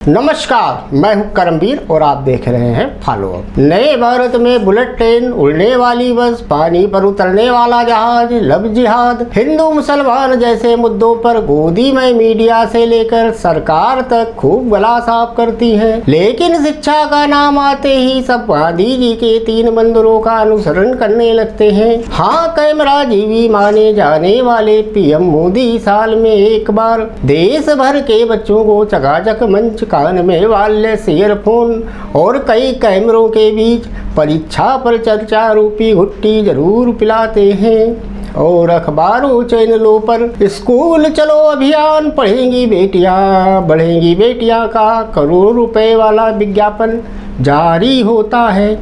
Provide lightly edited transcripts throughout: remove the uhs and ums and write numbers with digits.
नमस्कार, मैं हूं करमवीर और आप देख रहे हैं फॉलो अप। नए भारत में बुलेट ट्रेन, उड़ने वाली बस, पानी पर उतरने वाला जहाज, लव जिहाद, हिंदू मुसलमान जैसे मुद्दों पर गोदी में मीडिया से लेकर सरकार तक खूब गला साफ करती है। लेकिन शिक्षा का नाम आते ही सब गांधी जी के 3 मंदिरों का अनुसरण करने लगते हैं। हाँ, कैमरा जीवी माने जाने वाले पीएम मोदी साल में एक बार देश भर के बच्चों को चकाचक मंच, कान में वायरलेस ईयरफोन और कई कैमरों के बीच परीक्षा पर चर्चा रूपी घुट्टी जरूर पिलाते हैं। और अखबारों चैनलों पर स्कूल चलो अभियान, पढ़ेंगी बेटियां बढ़ेंगी बेटियां का करोड़ रुपए वाला विज्ञापन जारी होता है।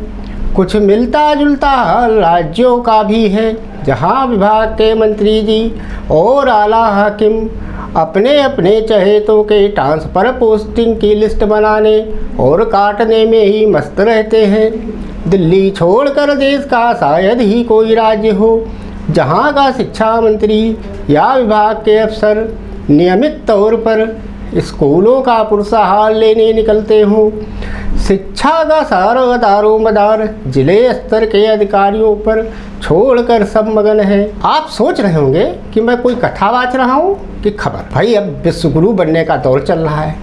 कुछ मिलता जुलता हाल राज्यों का भी है, जहां विभाग के मंत्री जी और आला हाकिम अपने अपने चहेतों के ट्रांसफर पोस्टिंग की लिस्ट बनाने और काटने में ही मस्त रहते हैं। दिल्ली छोड़कर देश का शायद ही कोई राज्य हो जहां का शिक्षा मंत्री या विभाग के अफसर नियमित तौर पर स्कूलों का पुरसा हाल लेने निकलते हों। शिक्षा का सारा दारोमदार जिले स्तर के अधिकारियों पर छोड़कर सब मगन है। आप सोच रहे होंगे कि मैं कोई कथा वाच रहा हूँ कि खबर। भाई, अब विश्वगुरु बनने का दौर चल रहा है,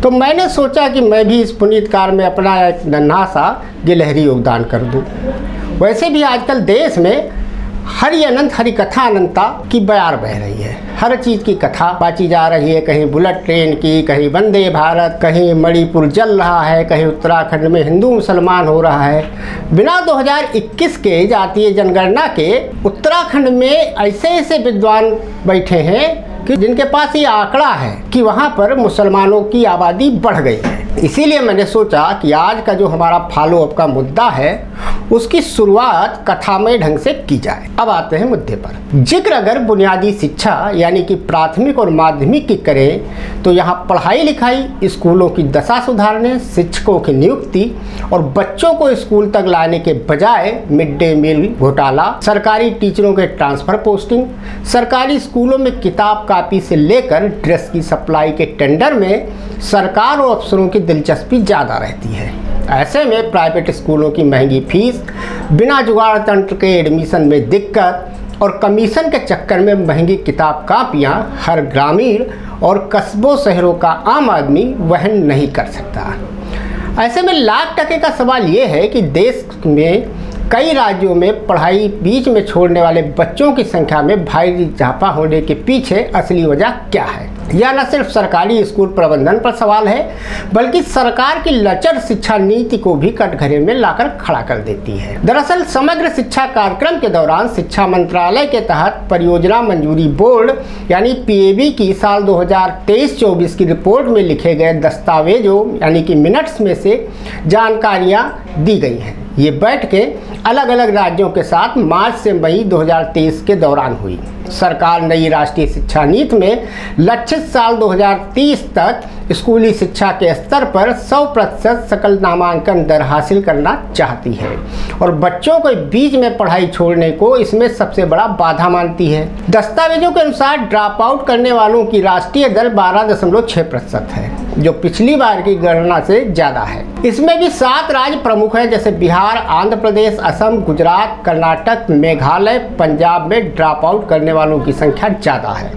तो मैंने सोचा कि मैं भी इस पुनीत कार में अपना एक नन्हा सा गिलहरी योगदान कर दूँ। वैसे भी आजकल देश में हरि अनंत हरि कथा अनंता की बयार बह रही है। हर चीज़ की कथा बाची जा रही है, कहीं बुलेट ट्रेन की, कहीं वंदे भारत, कहीं मणिपुर जल रहा है, कहीं उत्तराखंड में हिंदू मुसलमान हो रहा है। बिना 2021 के जातीय जनगणना के उत्तराखंड में ऐसे ऐसे विद्वान बैठे हैं कि जिनके पास ये आंकड़ा है कि वहाँ पर मुसलमानों की आबादी बढ़ गई है। इसीलिए मैंने सोचा कि आज का जो हमारा फॉलो अप का मुद्दा है उसकी शुरुआत कथामय ढंग से की जाए। अब आते हैं मुद्दे पर। जिक्र अगर बुनियादी शिक्षा यानी कि प्राथमिक और माध्यमिक की करें तो यहाँ पढ़ाई लिखाई, स्कूलों की दशा सुधारने, शिक्षकों की नियुक्ति और बच्चों को स्कूल तक लाने के बजाय मिड डे मील घोटाला, सरकारी टीचरों के ट्रांसफर पोस्टिंग, सरकारी स्कूलों में किताब कापी से लेकर ड्रेस की सप्लाई के टेंडर में सरकार और अफसरों की दिलचस्पी ज़्यादा रहती है। ऐसे में प्राइवेट स्कूलों की महंगी फीस, बिना जुगाड़ तंत्र के एडमिशन में दिक्कत और कमीशन के चक्कर में महंगी किताब कापियाँ हर ग्रामीण और कस्बों शहरों का आम आदमी वहन नहीं कर सकता। ऐसे में लाख टके का सवाल ये है कि देश में कई राज्यों में पढ़ाई बीच में छोड़ने वाले बच्चों की संख्या में भारी इजाफा होने के पीछे असली वजह क्या है। यह न सिर्फ सरकारी स्कूल प्रबंधन पर सवाल है, बल्कि सरकार की लचर शिक्षा नीति को भी कटघरे में लाकर खड़ा कर देती है। दरअसल समग्र शिक्षा कार्यक्रम के दौरान शिक्षा मंत्रालय के तहत परियोजना मंजूरी बोर्ड यानी पीएबी की साल 2023-24 की रिपोर्ट में लिखे गए दस्तावेजों यानी कि मिनट्स में से जानकारियाँ दी गई हैं। ये बैठकें अलग अलग राज्यों के साथ मार्च से मई 2023 के दौरान हुई। सरकार नई राष्ट्रीय शिक्षा नीति में लक्षित साल 2030 तक स्कूली शिक्षा के स्तर पर 100% सकल नामांकन दर हासिल करना चाहती है और बच्चों को बीच में पढ़ाई छोड़ने को इसमें सबसे बड़ा बाधा मानती है। दस्तावेजों के अनुसार ड्रॉप आउट करने वालों की राष्ट्रीय दर 12.6% है, जो पिछली बार की गणना से ज़्यादा है। इसमें भी 7 राज्य प्रमुख हैं, जैसे बिहार, आंध्र प्रदेश, असम, गुजरात, कर्नाटक, मेघालय, पंजाब में ड्रॉप आउट करने वालों की संख्या ज़्यादा है।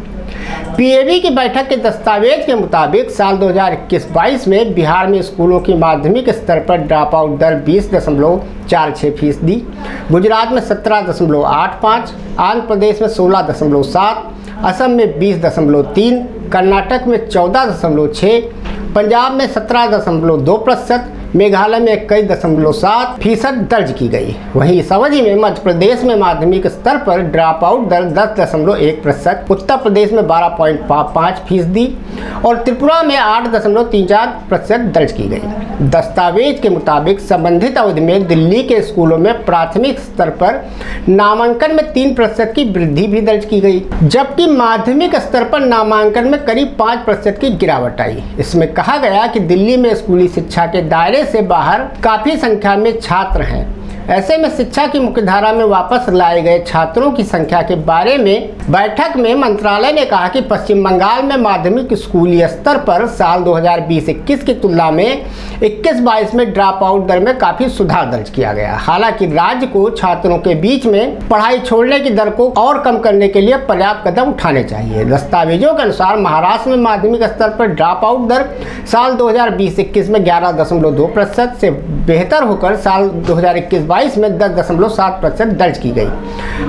पीएबी की बैठक के दस्तावेज के मुताबिक साल 2021-22 में बिहार में स्कूलों की माध्यमिक स्तर पर ड्रॉप आउट दर 20.46%, गुजरात में 17.85%, आंध्र प्रदेश में 16.7%, असम में 20.3%, कर्नाटक में 14.6%, पंजाब में 17.2%, मेघालय में 21.7% दर्ज की गई। वहीं इस अवधि में मध्य प्रदेश में माध्यमिक स्तर पर ड्रॉप आउट दर 10.1%, उत्तर प्रदेश में 12.5% और त्रिपुरा में 8.34% दर्ज की गई। दस्तावेज के मुताबिक संबंधित अवधि में दिल्ली के स्कूलों में प्राथमिक स्तर पर नामांकन में 3% की वृद्धि भी दर्ज की गई, जबकि माध्यमिक स्तर पर नामांकन में करीब 5% की गिरावट आई। इसमें कहा गया कि दिल्ली में स्कूली शिक्षा के दायरे से बाहर काफी संख्या में छात्र हैं ऐसे में शिक्षा की मुख्यधारा में वापस लाए गए छात्रों की संख्या के बारे में बैठक में मंत्रालय ने कहा कि पश्चिम बंगाल में माध्यमिक स्कूली स्तर पर साल 2020-21 की तुलना में 21-22 में ड्रॉप आउट दर में काफी सुधार दर्ज किया गया। हालांकि राज्य को छात्रों के बीच में पढ़ाई छोड़ने की दर को और कम करने के लिए पर्याप्त कदम उठाने चाहिए। दस्तावेजों के अनुसार महाराष्ट्र में माध्यमिक स्तर पर ड्रॉप आउट दर साल 2020-21 में 11.2% से बेहतर होकर साल 2021-22 में 10.7% दर्ज की गई।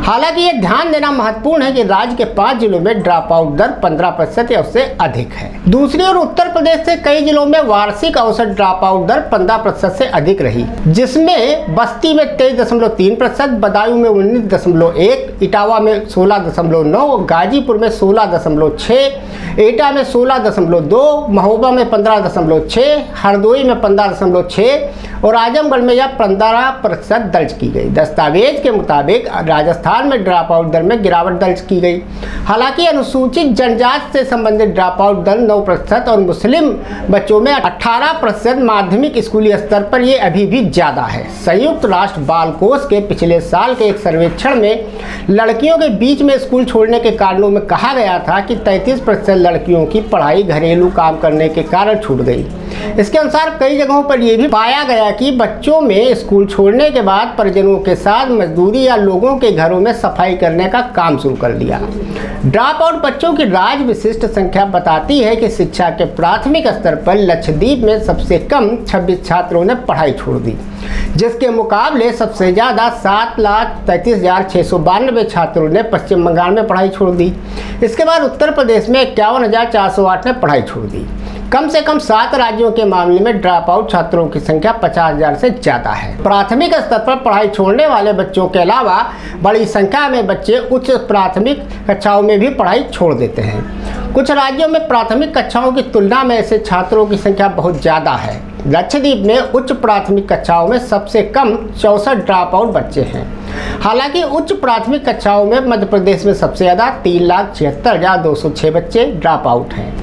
हालांकि ये ध्यान देना महत्वपूर्ण है कि राज्य के 5 जिलों में ड्रॉप आउट दर 15% या उससे अधिक है। दूसरी ओर उत्तर प्रदेश से कई जिलों में वार्षिक औसत ड्रॉप आउट दर 15% से अधिक रही, जिसमें बस्ती में 23.3%, बदायूं में 19.1%, इटावा में 16.9%, गाजीपुर में 16.6%, एटा में 16.2%, महोबा में 15.6%, हरदोई में 15.6% और आजमगढ़ में यह 15% दर्ज की गई। दस्तावेज के मुताबिक राजस्थान में ड्रॉप आउट दर में गिरावट दर्ज की गई। हालांकि अनुसूचित जनजाति से संबंधित ड्रॉप आउट दर 9% और मुस्लिम बच्चों में 18% माध्यमिक स्कूली स्तर पर ये अभी भी ज्यादा है। संयुक्त राष्ट्र बाल कोष के पिछले साल के एक सर्वेक्षण में लड़कियों के बीच में स्कूल छोड़ने के कारणों में कहा गया था कि 33% लड़कियों की पढ़ाई घरेलू काम करने के कारण छूट गई। इसके अनुसार कई जगहों पर यह भी पाया गया कि बच्चों में स्कूल छोड़ने के बाद परिजनों के साथ मजदूरी या लोगों के घरों में सफाई करने का काम शुरू कर दिया। ड्रॉप आउट बच्चों की राज्य विशिष्ट संख्या बताती है कि शिक्षा के प्राथमिक स्तर पर लक्षद्वीप में सबसे कम 26 छात्रों ने पढ़ाई छोड़ दी, जिसके मुकाबले सबसे ज़्यादा 7,33,692 छात्रों ने पश्चिम बंगाल में पढ़ाई छोड़ दी। इसके बाद उत्तर प्रदेश में 51,408 ने पढ़ाई छोड़ दी। कम से कम 7 राज्यों के मामले में ड्रॉप आउट छात्रों की संख्या 50,000 से ज़्यादा है। प्राथमिक स्तर पर पढ़ाई छोड़ने वाले बच्चों के अलावा बड़ी संख्या में बच्चे उच्च प्राथमिक कक्षाओं में भी पढ़ाई छोड़ देते हैं। कुछ राज्यों में प्राथमिक कक्षाओं की तुलना में ऐसे छात्रों की संख्या बहुत ज़्यादा है। लक्षद्वीप में उच्च प्राथमिक कक्षाओं में सबसे कम 64 ड्रॉप आउट बच्चे हैं। हालांकि उच्च प्राथमिक कक्षाओं में मध्य प्रदेश में सबसे ज़्यादा 3,76,206 बच्चे ड्रॉप आउट हैं।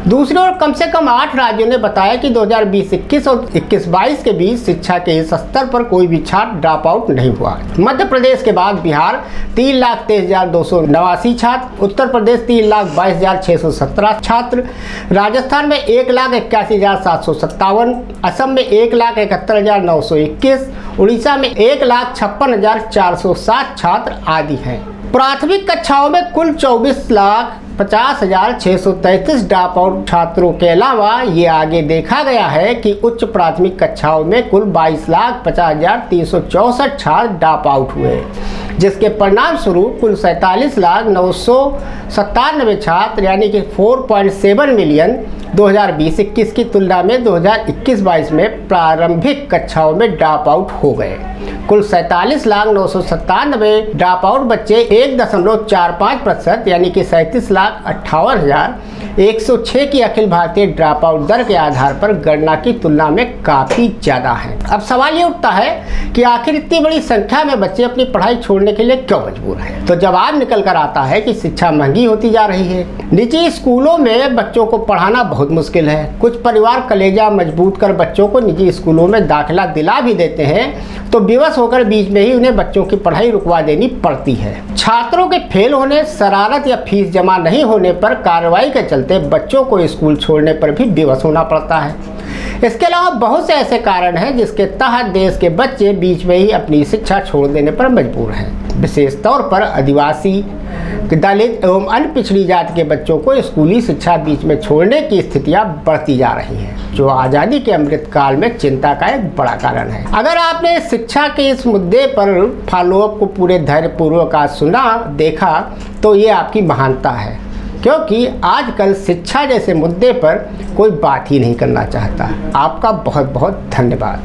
दूसरी ओर कम से कम 8 राज्यों ने बताया कि 2020-21 और 21-22 के बीच शिक्षा के इस स्तर पर कोई भी छात्र ड्रॉप आउट नहीं हुआ। मध्य प्रदेश के बाद बिहार 3,23,289 छात्र, उत्तर प्रदेश 3,22,617 छात्र, राजस्थान में 1,81,757, असम में 1,71,921, उड़ीसा में 1,56,407 छात्र आदि हैं। प्राथमिक कक्षाओं में कुल 24,50,633 ड्रॉप आउट छात्रों के अलावा ये आगे देखा गया है कि उच्च प्राथमिक कक्षाओं में कुल 22,50,364 छात्र ड्रॉप आउट हुए, जिसके परिणाम स्वरूप कुल 47,997 छात्र यानी कि 4.7 मिलियन 2020-21 की तुलना में 2021-22 में प्रारंभिक कक्षाओं में ड्रॉप आउट हो गए। कुल 47,997 ड्रॉप आउट बच्चे 1.45% यानी कि 37,58,106 की अखिल भारतीय ड्रॉप आउट दर के आधार पर गणना की तुलना में काफ़ी ज़्यादा है। अब सवाल ये उठता है कि आखिर इतनी बड़ी संख्या में बच्चे अपनी पढ़ाई छोड़ने के लिए क्यों मजबूर हैं? तो जवाब निकल कर आता है कि शिक्षा महंगी होती जा रही है। निजी स्कूलों में बच्चों को पढ़ाना बहुत मुश्किल है। कुछ परिवार कलेजा मजबूत कर बच्चों को निजी स्कूलों में दाखिला दिला भी देते हैं, तो विवश होकर बीच में ही उन्हें बच्चों की पढ़ाई रुकवा देनी पड़ती है। छात्रों के फेल होने, शरारत या फीस जमा नहीं होने पर कार्रवाई के चलते बच्चों को स्कूल छोड़ने पर भी विवश होना पड़ता है। इसके अलावा बहुत से ऐसे कारण हैं जिसके तहत देश के बच्चे बीच में ही अपनी शिक्षा छोड़ देने पर मजबूर हैं। विशेष तौर पर आदिवासी, दलित एवं अन्य पिछड़ी जाति के बच्चों को स्कूली शिक्षा बीच में छोड़ने की स्थितियां बढ़ती जा रही हैं, जो आज़ादी के अमृत काल में चिंता का एक बड़ा कारण है। अगर आपने शिक्षा के इस मुद्दे पर फॉलोअप को पूरे धैर्यपूर्वक आज सुना, देखा, तो ये आपकी महानता है, क्योंकि आजकल शिक्षा जैसे मुद्दे पर कोई बात ही नहीं करना चाहता। आपका बहुत बहुत धन्यवाद।